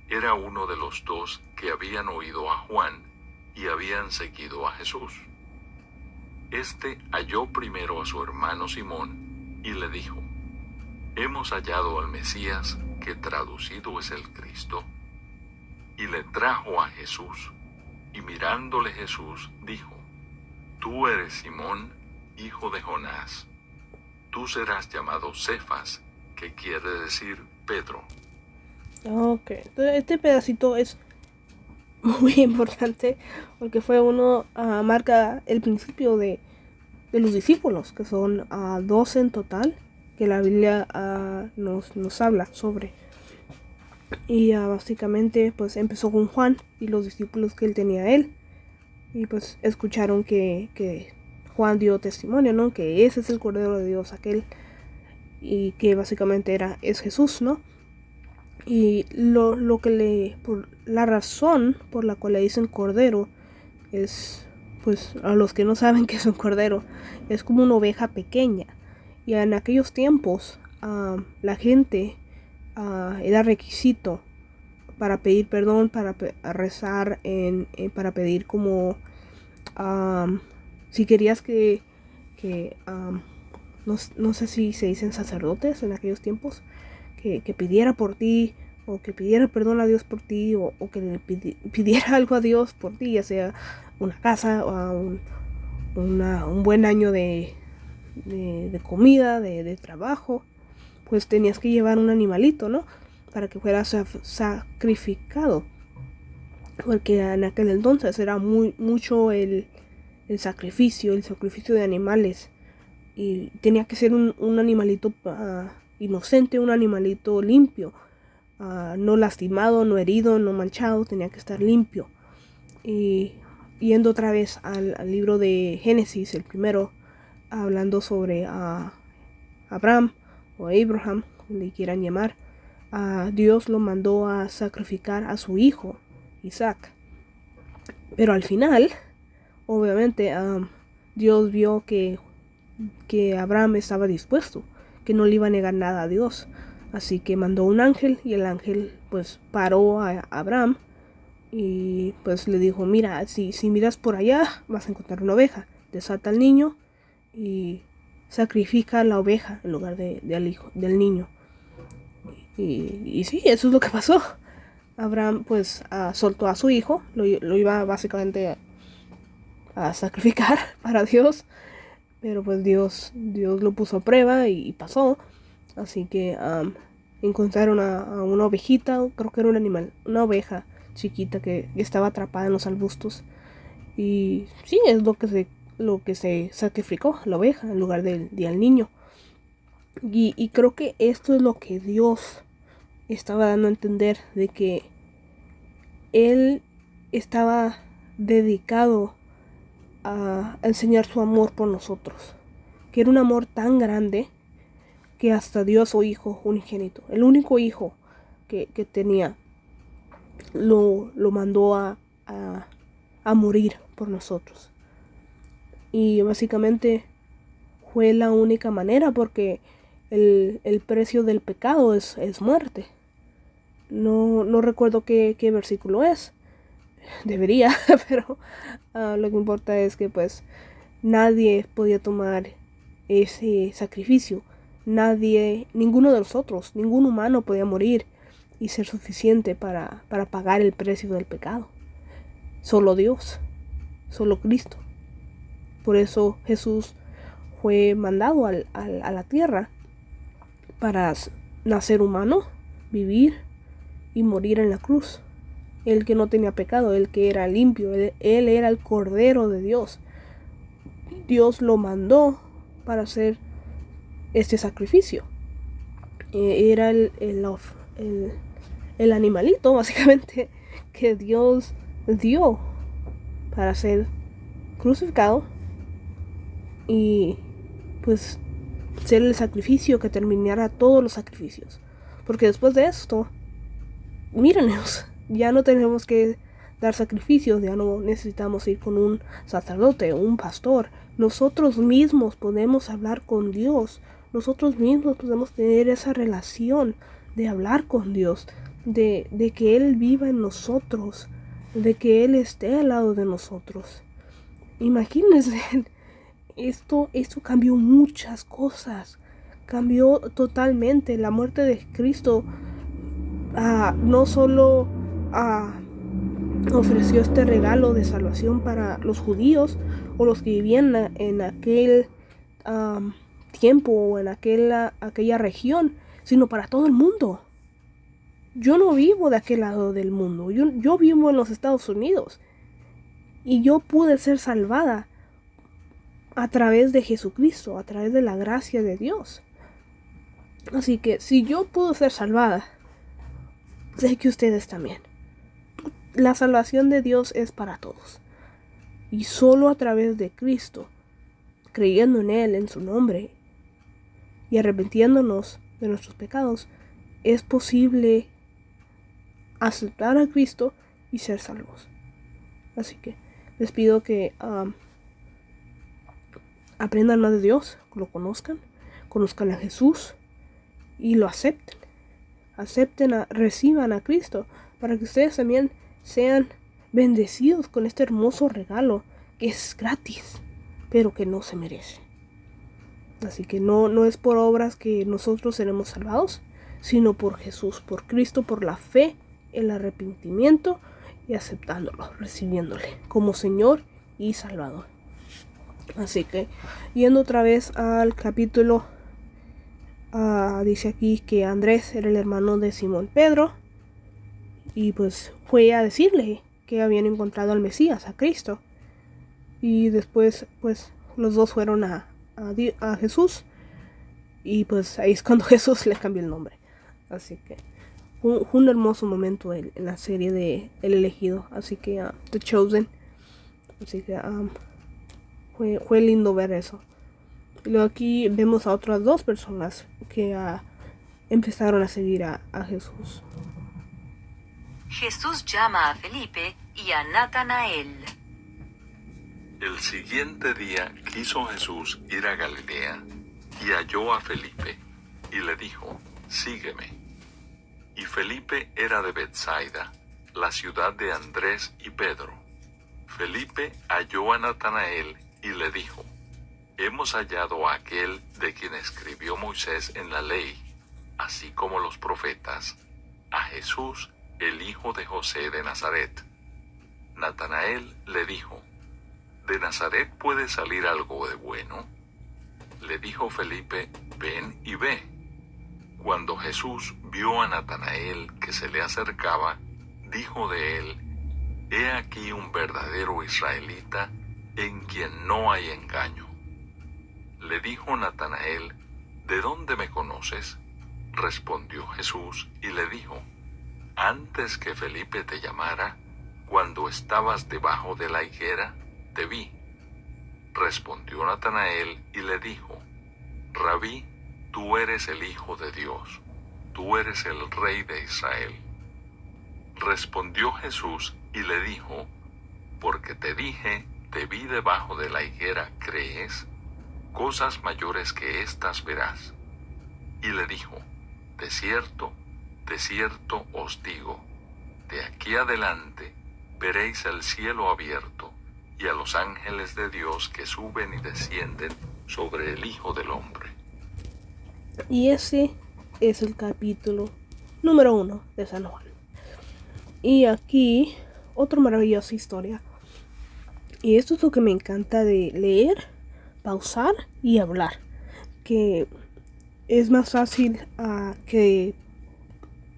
era uno de los 2 que habían oído a Juan y habían seguido a Jesús. Este halló primero a su hermano Simón y le dijo: Hemos hallado al Mesías, que traducido es el Cristo. Y le trajo a Jesús, y mirándole Jesús dijo: Tú eres Simón, hijo de Jonás, tú serás llamado Cefas, que quiere decir Pedro. Ok, entonces este pedacito es muy importante porque fue marca el principio de los discípulos, que son 12 en total, que la Biblia nos habla sobre. Y básicamente pues empezó con Juan y los discípulos que él tenía a él. Y pues escucharon que Juan dio testimonio, ¿no? Que ese es el Cordero de Dios, aquel, y que básicamente es Jesús, ¿no? Y por la razón por la cual le dicen Cordero es, pues, a los que no saben qué es un cordero, es como una oveja pequeña. Y en aquellos tiempos la gente era requisito para pedir perdón, para rezar, para pedir como si querías que no sé si se dicen sacerdotes en aquellos tiempos, que pidiera por ti, o que pidiera perdón a Dios por ti, o que le pidiera algo a Dios por ti, ya sea una casa, o un buen año de comida, de trabajo, pues tenías que llevar un animalito, ¿no? Para que fuera sacrificado. Porque en aquel entonces era mucho el sacrificio de animales. Y tenía que ser un animalito inocente, un animalito limpio, no lastimado, no herido, no manchado, tenía que estar limpio. Y yendo otra vez al libro de Génesis, el primero, hablando sobre Abraham o Abraham, como le quieran llamar, Dios lo mandó a sacrificar a su hijo Isaac. Pero al final, obviamente, Dios vio que Abraham estaba dispuesto, que no le iba a negar nada a Dios. Así que mandó un ángel, y el ángel pues paró a Abraham y pues le dijo: mira, si miras por allá vas a encontrar una oveja, desata al niño y sacrifica a la oveja en lugar del niño. Y sí, eso es lo que pasó. Abraham pues soltó a su hijo, lo iba básicamente a sacrificar para Dios, pero pues Dios lo puso a prueba y pasó. Así que encontraron a una ovejita, creo que era un animal, una oveja chiquita que estaba atrapada en los arbustos. Y sí, es lo que se sacrificó, la oveja, en lugar del niño. Y creo que esto es lo que Dios estaba dando a entender, de que Él estaba dedicado a enseñar su amor por nosotros. Que era un amor tan grande que hasta dio a su hijo unigénito, el único hijo que tenía, lo mandó a morir por nosotros. Y básicamente fue la única manera, porque el precio del pecado es muerte. No recuerdo qué versículo es, debería, pero lo que importa es que pues nadie podía tomar ese sacrificio. Ninguno de nosotros, ningún humano podía morir y ser suficiente para pagar el precio del pecado. Solo Dios, solo Cristo. Por eso Jesús fue mandado a la tierra para nacer humano, vivir y morir en la cruz. El que no tenía pecado, el que era limpio, él era el Cordero de Dios. Dios lo mandó para hacer este sacrificio. Era el animalito, básicamente, que Dios dio para ser crucificado y pues ser el sacrificio que terminara todos los sacrificios. Porque después de esto, mírenos, ya no tenemos que dar sacrificios, ya no necesitamos ir con un sacerdote o un pastor. Nosotros mismos podemos hablar con Dios. Nosotros mismos podemos tener esa relación de hablar con Dios, de que Él viva en nosotros, de que Él esté al lado de nosotros. Imagínense, esto cambió muchas cosas. Cambió totalmente. La muerte de Cristo no solo ofreció este regalo de salvación para los judíos o los que vivían en aquel tiempo o en aquella región, sino para todo el mundo. Yo no vivo de aquel lado del mundo, yo vivo en los Estados Unidos y yo pude ser salvada a través de Jesucristo, a través de la gracia de Dios. Así que si yo puedo ser salvada, sé que ustedes también. La salvación de Dios es para todos. Y solo a través de Cristo, creyendo en Él, en su nombre, y arrepintiéndonos de nuestros pecados, es posible aceptar a Cristo y ser salvos. Así que les pido que aprendan más de Dios, lo conozcan a Jesús y lo acepten. Reciban a Cristo para que ustedes también sean bendecidos con este hermoso regalo que es gratis, pero que no se merece. Así que no es por obras que nosotros seremos salvados, sino por Jesús, por Cristo, por la fe, el arrepentimiento y aceptándolo, recibiéndole como Señor y Salvador. Así que, yendo otra vez al capítulo, dice aquí que Andrés era el hermano de Simón Pedro, y pues fue a decirle que habían encontrado al Mesías, a Cristo. Y después, pues, los dos fueron a Jesús, y pues ahí es cuando Jesús le cambió el nombre. Así que fue un hermoso momento en la serie de El Elegido. Así que The Chosen. Así que fue lindo ver eso. Y luego aquí vemos a otras dos personas que empezaron a seguir a Jesús. Jesús llama a Felipe y a Natanael. El siguiente día quiso Jesús ir a Galilea y halló a Felipe y le dijo: sígueme. Y Felipe era de Betsaida, la ciudad de Andrés y Pedro. Felipe halló a Natanael y le dijo: hemos hallado a aquel de quien escribió Moisés en la ley, así como los profetas, a Jesús, el hijo de José de Nazaret. Natanael le dijo: ¿de Nazaret puede salir algo de bueno? Le dijo Felipe: ven y ve. Cuando Jesús vio a Natanael que se le acercaba, dijo de él: he aquí un verdadero israelita en quien no hay engaño. Le dijo Natanael: ¿de dónde me conoces? Respondió Jesús y le dijo: antes que Felipe te llamara, cuando estabas debajo de la higuera, te vi. Respondió Natanael y le dijo: Rabí, tú eres el Hijo de Dios, tú eres el Rey de Israel. Respondió Jesús y le dijo: porque te dije, te vi debajo de la higuera, ¿crees? Cosas mayores que estas verás. Y le dijo: de cierto os digo, de aquí adelante veréis el cielo abierto y a los ángeles de Dios que suben y descienden sobre el Hijo del Hombre. Y ese es el capítulo número 1 de San Juan. Y aquí, otra maravillosa historia. Y esto es lo que me encanta de leer, pausar y hablar. Que es más fácil que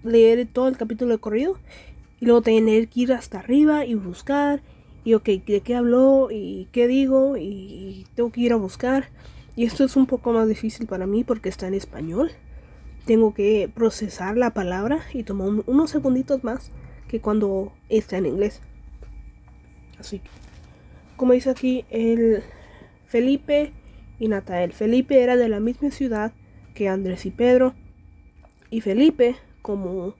leer todo el capítulo de corrido y luego tener que ir hasta arriba y buscar y de qué habló y qué digo y tengo que ir a buscar. Y esto es un poco más difícil para mí porque está en español. Tengo que procesar la palabra y toma unos segunditos más que cuando está en inglés. Así que, como dice aquí, el Felipe y Natanael. Felipe era de la misma ciudad que Andrés y Pedro. Y Felipe, como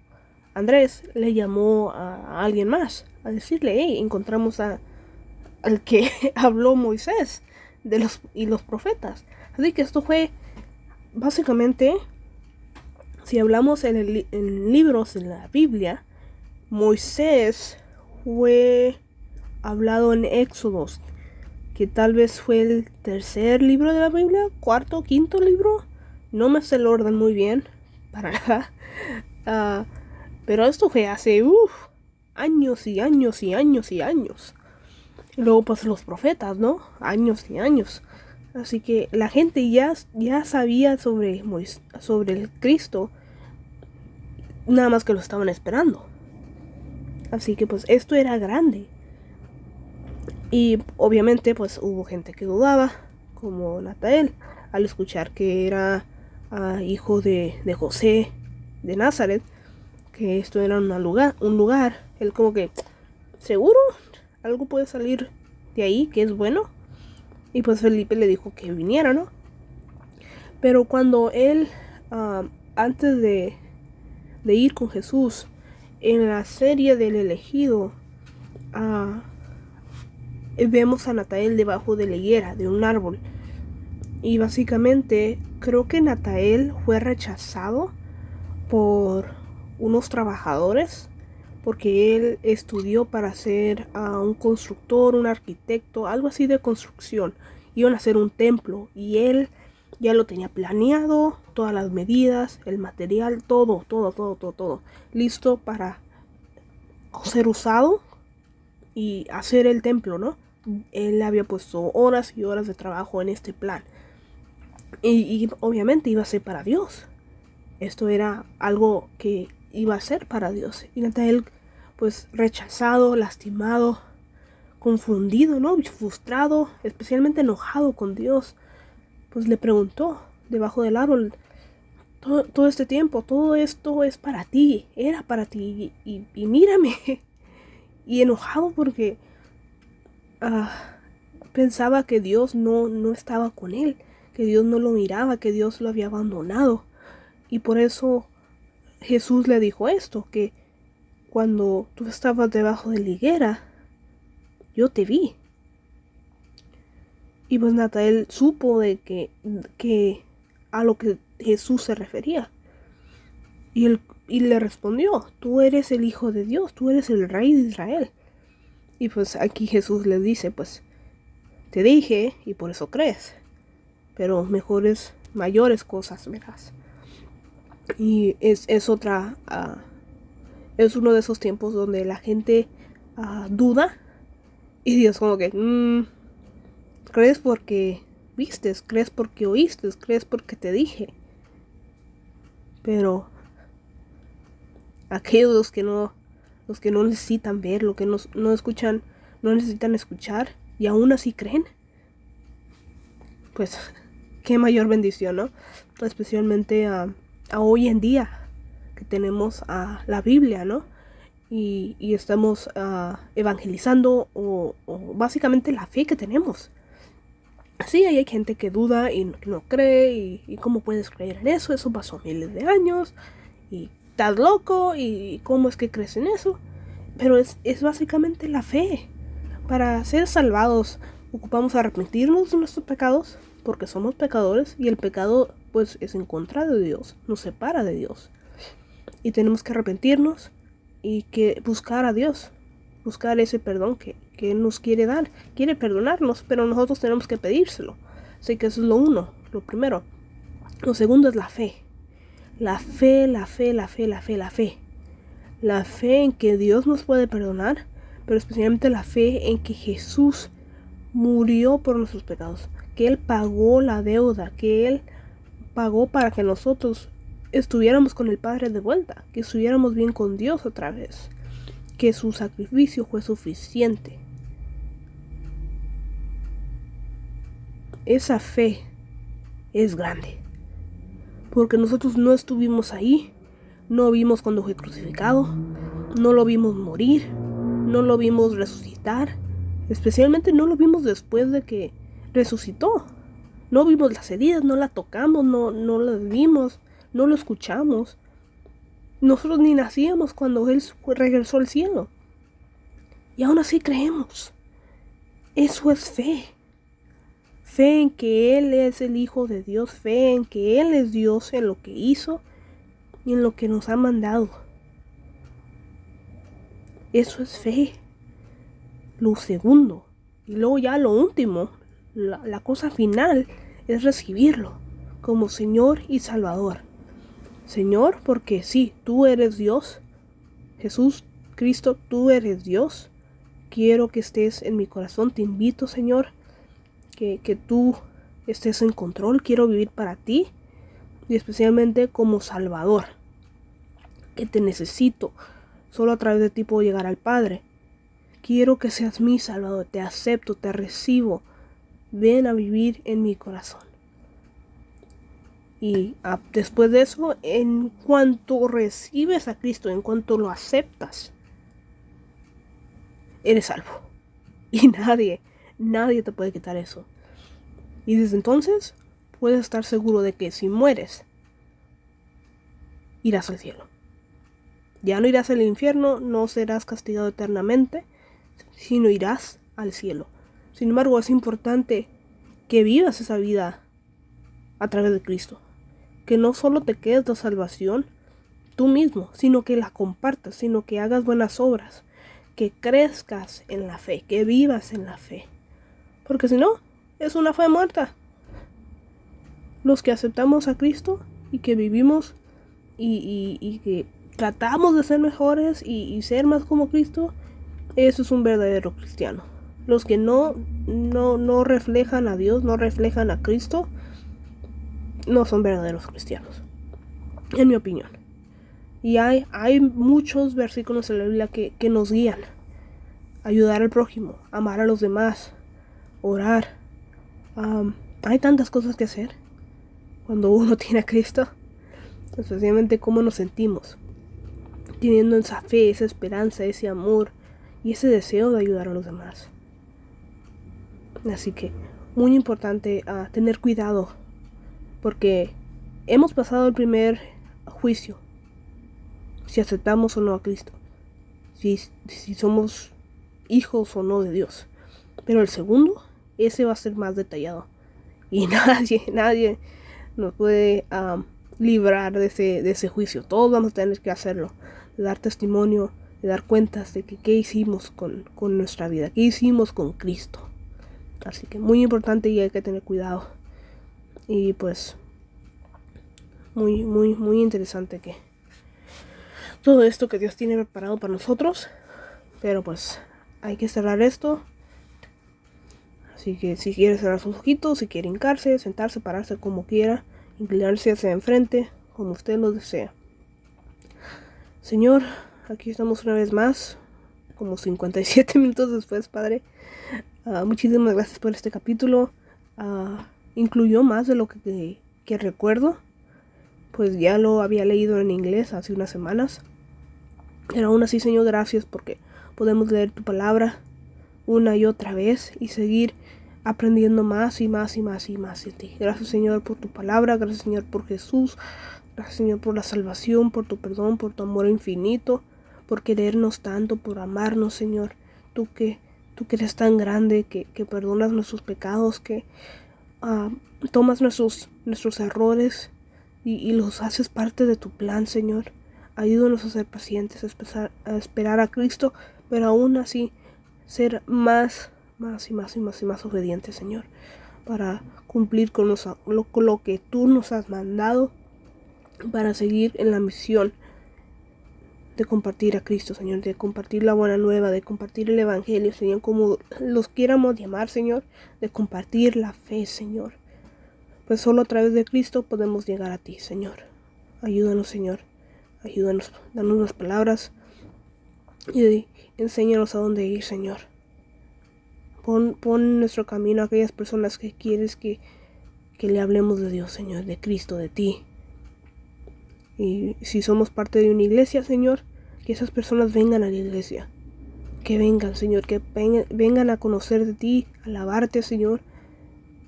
Andrés, le llamó a alguien más a decirle: hey, encontramos al que habló Moisés y los profetas. Así que esto fue básicamente, si hablamos en libros de la Biblia, Moisés fue hablado en Éxodos, que tal vez fue el tercer libro de la Biblia, cuarto, quinto libro. No me sé el orden muy bien, para nada. Pero esto fue hace años y años y años y años. Y luego pues los profetas, ¿no? Años y años. Así que la gente ya sabía sobre el Cristo, nada más que lo estaban esperando. Así que pues esto era grande. Y obviamente pues hubo gente que dudaba, como Natanael, al escuchar que era hijo de José de Nazaret, que esto era un lugar, él como que, ¿seguro? ¿Algo puede salir de ahí que es bueno? Y pues Felipe le dijo que viniera, ¿no? Pero cuando él, antes de ir con Jesús, en la serie del elegido, vemos a Natanael debajo de la higuera, de un árbol. Y básicamente creo que Natanael fue rechazado por unos trabajadores porque él estudió para ser un constructor, un arquitecto, algo así de construcción. Iban a hacer un templo y él ya lo tenía planeado, todas las medidas, el material, todo, listo para ser usado y hacer el templo, ¿no? Él había puesto horas y horas de trabajo en este plan. Y obviamente iba a ser para Dios. Esto era algo que iba a ser para Dios. Y Natanael, pues rechazado, lastimado, confundido, ¿no? Frustrado, especialmente enojado con Dios, pues le preguntó debajo del árbol: todo este tiempo, todo esto es para ti, era para ti, y mírame. Y enojado porque pensaba que Dios no estaba con él, que Dios no lo miraba, que Dios lo había abandonado. Y por eso Jesús le dijo esto, que cuando tú estabas debajo de la higuera, yo te vi. Y pues Natanael supo de que a lo que Jesús se refería. Y le respondió: tú eres el Hijo de Dios, tú eres el Rey de Israel. Y pues aquí Jesús le dice: pues te dije y por eso crees, pero mayores cosas verás. Y es otra, es uno de esos tiempos donde la gente duda y Dios como que, crees porque vistes, crees porque oíste, crees porque te dije. Pero aquellos los que no necesitan ver, los que no escuchan, no necesitan escuchar y aún así creen, pues qué mayor bendición, ¿no? Especialmente a hoy en día que tenemos la Biblia, ¿no? Y estamos evangelizando o básicamente la fe que tenemos. Sí, hay gente que duda y no cree, y cómo puedes creer en eso, eso pasó miles de años, y estás loco, y cómo es que crees en eso. Pero es básicamente la fe. Para ser salvados ocupamos arrepentirnos de nuestros pecados, porque somos pecadores, y el pecado pues es en contra de Dios, nos separa de Dios. Y tenemos que arrepentirnos y que buscar a Dios, buscar ese perdón que Él nos quiere dar, quiere perdonarnos, pero nosotros tenemos que pedírselo. Así que eso es lo primero. Lo segundo es la fe. La fe en que Dios nos puede perdonar, pero especialmente la fe en que Jesús murió por nuestros pecados, que Él pagó la deuda, que Él pagó para que nosotros estuviéramos con el Padre de vuelta, que estuviéramos bien con Dios otra vez, que su sacrificio fue suficiente. Esa fe es grande, porque nosotros no estuvimos ahí, no vimos cuando fue crucificado, no lo vimos morir, no lo vimos resucitar, especialmente no lo vimos después de que resucitó. No vimos las heridas, no la tocamos, no las vimos, no lo escuchamos. Nosotros ni nacíamos cuando Él regresó al cielo. Y aún así creemos. Eso es fe. Fe en que Él es el Hijo de Dios, fe en que Él es Dios en lo que hizo y en lo que nos ha mandado. Eso es fe. Lo segundo, y luego ya lo último, la cosa final, es recibirlo como Señor y Salvador. Señor, porque sí, tú eres Dios. Jesús, Cristo, tú eres Dios. Quiero que estés en mi corazón. Te invito, Señor, que tú estés en control, quiero vivir para ti y especialmente como Salvador, que te necesito, solo a través de ti puedo llegar al Padre. Quiero que seas mi Salvador, te acepto, te recibo, ven a vivir en mi corazón. Y después de eso, en cuanto recibes a Cristo, en cuanto lo aceptas, eres salvo. Y nadie te puede quitar eso. Y desde entonces puedes estar seguro de que si mueres, irás al cielo. Ya no irás al infierno, no serás castigado eternamente, sino irás al cielo. Sin embargo, es importante que vivas esa vida a través de Cristo. Que no solo te quedes la salvación tú mismo, sino que la compartas, sino que hagas buenas obras, que crezcas en la fe, que vivas en la fe. Porque si no, es una fe muerta. Los que aceptamos a Cristo y que vivimos y que tratamos de ser mejores y ser más como Cristo, eso es un verdadero cristiano. Los que no reflejan a Dios, no reflejan a Cristo, no son verdaderos cristianos, en mi opinión. Y hay muchos versículos en la Biblia que nos guían. Ayudar al prójimo, amar a los demás, orar. Hay tantas cosas que hacer cuando uno tiene a Cristo, especialmente cómo nos sentimos, teniendo esa fe, esa esperanza, ese amor y ese deseo de ayudar a los demás. Así que muy importante tener cuidado, porque hemos pasado el primer juicio, si aceptamos o no a Cristo, si somos hijos o no de Dios. Pero el segundo, ese va a ser más detallado. Y nadie nos puede librar de ese juicio. Todos vamos a tener que hacerlo, de dar testimonio, de dar cuentas de que qué hicimos con nuestra vida, qué hicimos con Cristo. Así que muy importante y hay que tener cuidado. Y pues muy interesante que todo esto que Dios tiene preparado para nosotros. Pero pues hay que cerrar esto. Así que si quiere cerrar sus ojitos, si quiere hincarse, sentarse, pararse como quiera, inclinarse hacia enfrente, como usted lo desea. Señor, aquí estamos una vez más, como 57 minutos después, Padre. Muchísimas gracias por este capítulo. Incluyó más de lo que recuerdo, pues ya lo había leído en inglés hace unas semanas. Pero aún así, Señor, gracias porque podemos leer tu palabra una y otra vez y seguir aprendiendo más y más y más y más de ti. Gracias, Señor, por tu palabra. Gracias, Señor, por Jesús. Gracias, Señor, por la salvación, por tu perdón, por tu amor infinito, por querernos tanto, por amarnos, Señor. Tú que eres tan grande, que perdonas nuestros pecados, que tomas nuestros errores y los haces parte de tu plan, Señor. Ayúdanos a ser pacientes, a esperar a Cristo, pero aún así ser más obedientes, Señor, para cumplir con lo que tú nos has mandado, para seguir en la misión de compartir a Cristo, Señor, de compartir la buena nueva, de compartir el evangelio, Señor, como los quieramos llamar, Señor, de compartir la fe, Señor. Pues solo a través de Cristo podemos llegar a ti, Señor. Ayúdanos, Señor. Ayúdanos, danos las palabras y enséñanos a dónde ir, Señor. Pon en nuestro camino a aquellas personas que quieres que le hablemos de Dios, Señor, de Cristo, de ti. Y si somos parte de una iglesia, Señor, que esas personas vengan a la iglesia. Que vengan, Señor, que vengan a conocer de ti, a alabarte, Señor.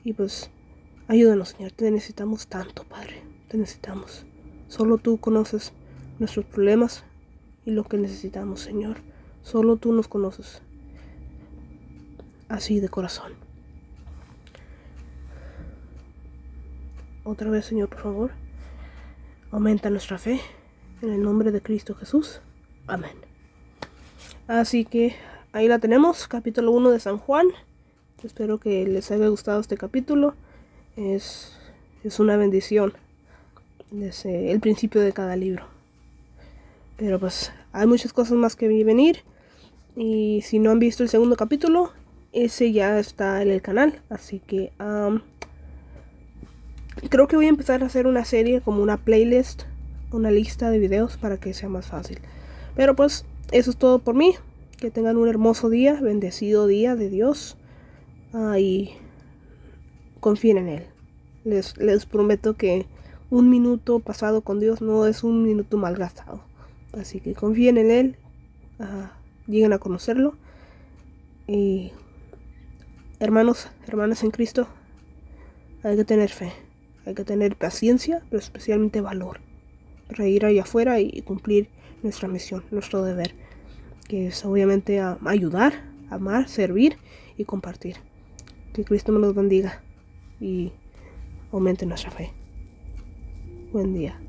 Y pues, ayúdanos, Señor, te necesitamos tanto, Padre. Te necesitamos. Solo tú conoces nuestros problemas y lo que necesitamos, Señor. Solo tú nos conoces. Así de corazón. Otra vez, Señor, por favor. Aumenta nuestra fe. En el nombre de Cristo Jesús. Amén. Así que ahí la tenemos. Capítulo 1 de San Juan. Espero que les haya gustado este capítulo. Es una bendición. Desde el principio de cada libro. Pero pues hay muchas cosas más que venir. Y si no han visto el segundo capítulo, ese ya está en el canal. Así que Creo que voy a empezar a hacer una serie como una playlist, una lista de videos para que sea más fácil. Pero pues eso es todo por mí. Que tengan un hermoso día, bendecido día de Dios. Y confíen en Él. Les prometo que un minuto pasado con Dios no es un minuto malgastado. Así que confíen en Él. Lleguen a conocerlo. Y hermanos, hermanas en Cristo, hay que tener fe. Hay que tener paciencia, pero especialmente valor. Para ir allá afuera y cumplir nuestra misión, nuestro deber. Que es obviamente ayudar, amar, servir y compartir. Que Cristo me los bendiga y aumente nuestra fe. Buen día.